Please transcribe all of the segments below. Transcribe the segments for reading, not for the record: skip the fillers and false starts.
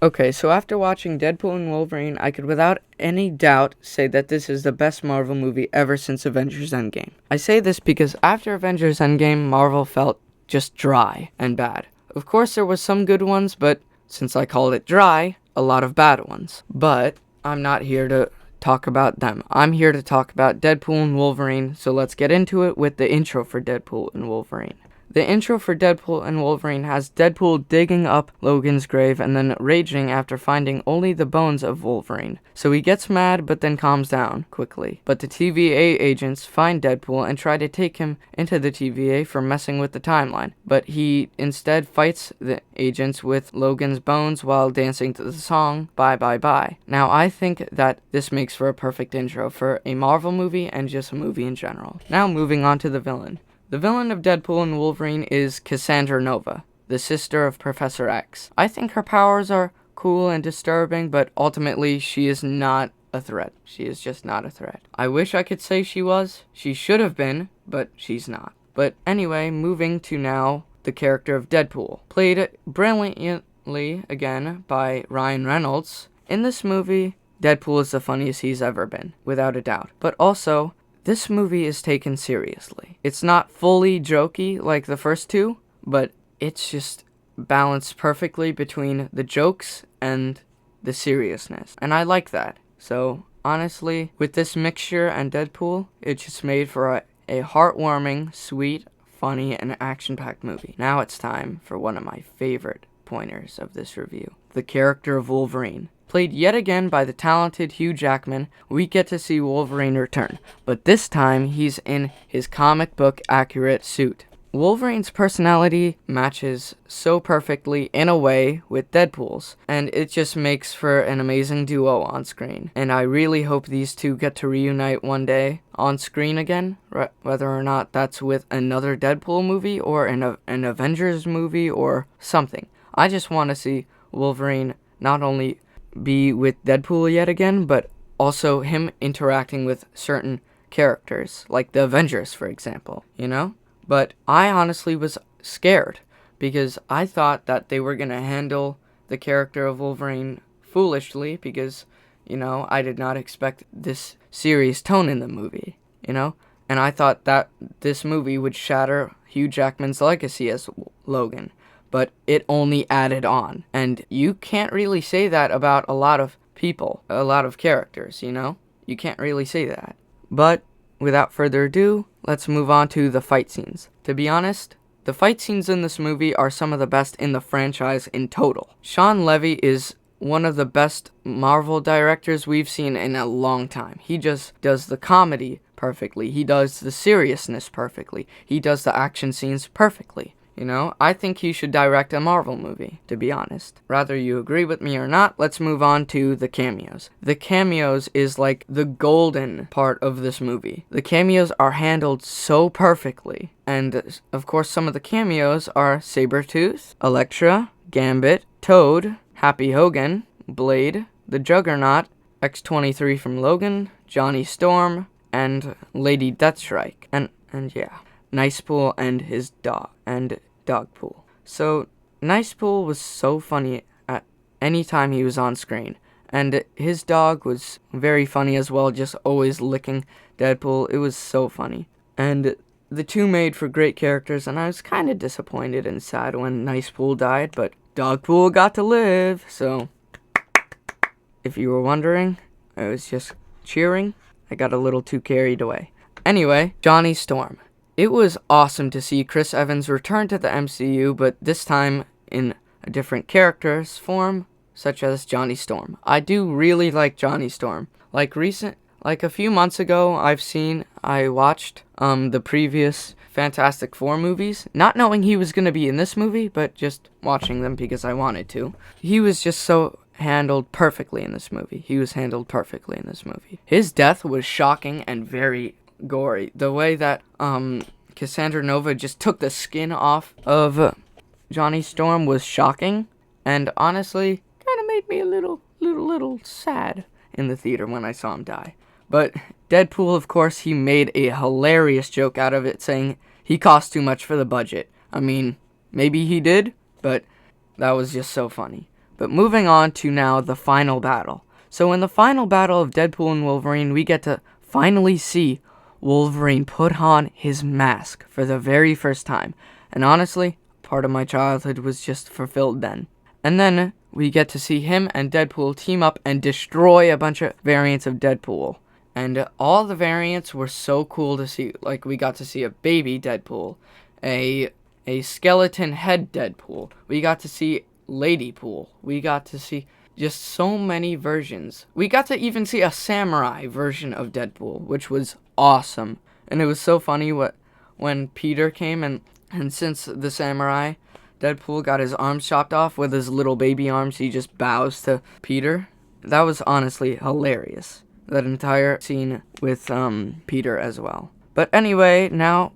Okay, so after watching Deadpool and Wolverine, I could without any doubt say that this is the best Marvel movie ever since Avengers Endgame. I say this because after Avengers Endgame, Marvel felt just dry and bad. Of course, there was some good ones, but since I called it dry, a lot of bad ones. But I'm not here to talk about them. I'm here to talk about Deadpool and Wolverine, so let's get into it with the intro for Deadpool and Wolverine. The intro for Deadpool and Wolverine has Deadpool digging up Logan's grave and then raging after finding only the bones of Wolverine. So he gets mad but then calms down quickly. But the TVA agents find Deadpool and try to take him into the TVA for messing with the timeline. But he instead fights the agents with Logan's bones while dancing to the song Bye Bye Bye. Now I think that this makes for a perfect intro for a Marvel movie and just a movie in general. Now moving on to the villain. The villain of Deadpool and Wolverine is Cassandra Nova, the sister of Professor X. I think her powers are cool and disturbing, but ultimately she is not a threat. She is just not a threat. I wish I could say she was. She should have been, but she's not. But anyway, moving to now the character of Deadpool, played brilliantly again by Ryan Reynolds. In this movie, Deadpool is the funniest he's ever been, without a doubt. But also, this movie is taken seriously. It's not fully jokey like the first two, but it's just balanced perfectly between the jokes and the seriousness. And I like that. So, honestly, with this mixture and Deadpool, it just made for a heartwarming, sweet, funny, and action-packed movie. Now it's time for one of my favorite pointers of this review. The character of Wolverine. Played yet again by the talented Hugh Jackman, we get to see Wolverine return, but this time he's in his comic book accurate suit. Wolverine's personality matches so perfectly in a way with Deadpool's, and it just makes for an amazing duo on screen. And I really hope these two get to reunite one day on screen again, whether or not that's with another Deadpool movie or an Avengers movie or something. I just want to see Wolverine not only be with Deadpool yet again, but also him interacting with certain characters, like the Avengers, for example, you know? But I honestly was scared, because I thought that they were gonna handle the character of Wolverine foolishly, because, you know, I did not expect this serious tone in the movie, you know? And I thought that this movie would shatter Hugh Jackman's legacy as Logan. But it only added on. And you can't really say that about a lot of people, a lot of characters, you know? You can't really say that. But without further ado, let's move on to the fight scenes. To be honest, the fight scenes in this movie are some of the best in the franchise in total. Sean Levy is one of the best Marvel directors we've seen in a long time. He just does the comedy perfectly. He does the seriousness perfectly. He does the action scenes perfectly. You know, I think he should direct a Marvel movie, to be honest. Whether you agree with me or not, let's move on to the cameos. The cameos is like the golden part of this movie. The cameos are handled so perfectly. And, of course, some of the cameos are Sabretooth, Elektra, Gambit, Toad, Happy Hogan, Blade, the Juggernaut, X-23 from Logan, Johnny Storm, and Lady Deathstrike. And yeah. Nicepool and his dog, and Dogpool. So, Nicepool was so funny at any time he was on screen, and his dog was very funny as well, just always licking Deadpool. It was so funny. And the two made for great characters, and I was kind of disappointed and sad when Nicepool died, but Dogpool got to live, so if you were wondering, I was just cheering. I got a little too carried away. Anyway, Johnny Storm. It was awesome to see Chris Evans return to the MCU, but this time in a different character's form, such as Johnny Storm. I do really like Johnny Storm. Like a few months ago, I watched the previous Fantastic Four movies, not knowing he was going to be in this movie, but just watching them because I wanted to. He was just so handled perfectly in this movie. His death was shocking and very gory. The way that Cassandra Nova just took the skin off of Johnny Storm was shocking, and honestly, kind of made me a little sad in the theater when I saw him die. But Deadpool, of course, he made a hilarious joke out of it, saying he cost too much for the budget. I mean, maybe he did, but that was just so funny. But moving on to now the final battle. So in the final battle of Deadpool and Wolverine, we get to finally see Wolverine put on his mask for the very first time. And honestly, part of my childhood was just fulfilled then. And then we get to see him and Deadpool team up and destroy a bunch of variants of Deadpool. And all the variants were so cool to see. Like, we got to see a baby Deadpool, a skeleton head Deadpool. We got to see Ladypool. We got to see just so many versions. We got to even see a samurai version of Deadpool, which was awesome. And it was so funny when Peter came, and since the samurai Deadpool got his arms chopped off with his little baby arms, he just bows to Peter. That was honestly hilarious. That entire scene with Peter as well. But anyway, now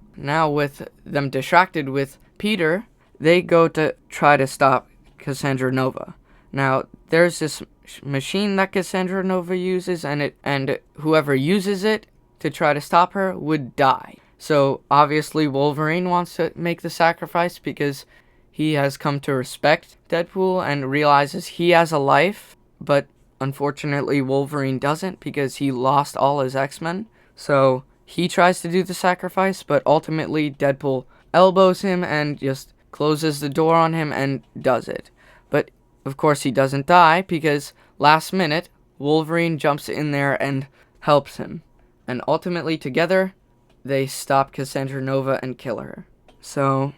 with them distracted with Peter, they go to try to stop Cassandra Nova. Now, there's this machine that Cassandra Nova uses, and whoever uses it to try to stop her would die. So, obviously, Wolverine wants to make the sacrifice because he has come to respect Deadpool and realizes he has a life, but unfortunately, Wolverine doesn't because he lost all his X-Men. So, he tries to do the sacrifice, but ultimately, Deadpool elbows him and just closes the door on him and does it. But, of course, he doesn't die because last minute, Wolverine jumps in there and helps him. And ultimately, together, they stop Cassandra Nova and kill her. So,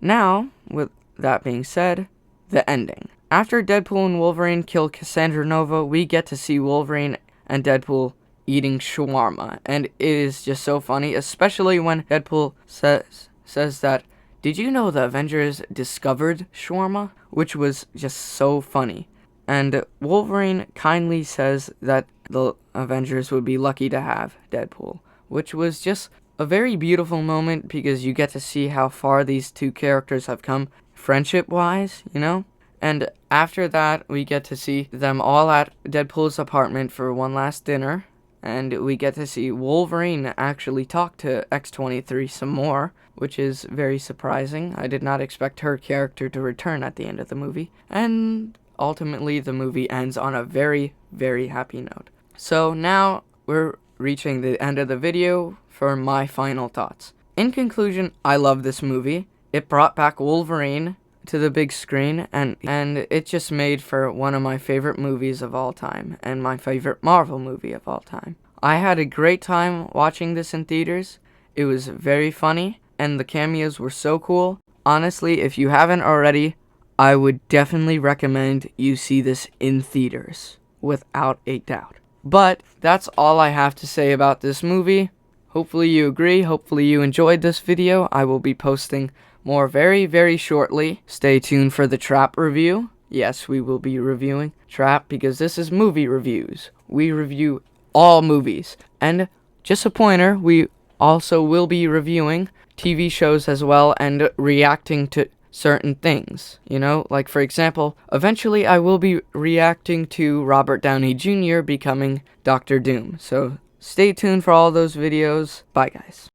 now, with that being said, the ending. After Deadpool and Wolverine kill Cassandra Nova, we get to see Wolverine and Deadpool eating shawarma. And it is just so funny, especially when Deadpool says that, "Did you know the Avengers discovered shawarma?" Which was just so funny. And Wolverine kindly says that the Avengers would be lucky to have Deadpool, which was just a very beautiful moment because you get to see how far these two characters have come friendship-wise, you know? And after that, we get to see them all at Deadpool's apartment for one last dinner, and we get to see Wolverine actually talk to X-23 some more, which is very surprising. I did not expect her character to return at the end of the movie. And ultimately, the movie ends on a very, very happy note. So now we're reaching the end of the video for my final thoughts. In conclusion, I love this movie. It brought back Wolverine to the big screen, and it just made for one of my favorite movies of all time, and my favorite Marvel movie of all time. I had a great time watching this in theaters. It was very funny, and the cameos were so cool. Honestly, if you haven't already, I would definitely recommend you see this in theaters, without a doubt. But that's all I have to say about this movie. Hopefully you agree, hopefully you enjoyed this video. I will be posting more very, very shortly. Stay tuned for the Trap review. Yes, we will be reviewing Trap because this is movie reviews. We review all movies. And just a pointer, we also will be reviewing TV shows as well and reacting to certain things. You know, like for example, eventually I will be reacting to Robert Downey Jr. becoming Dr. Doom. So stay tuned for all those videos. Bye guys.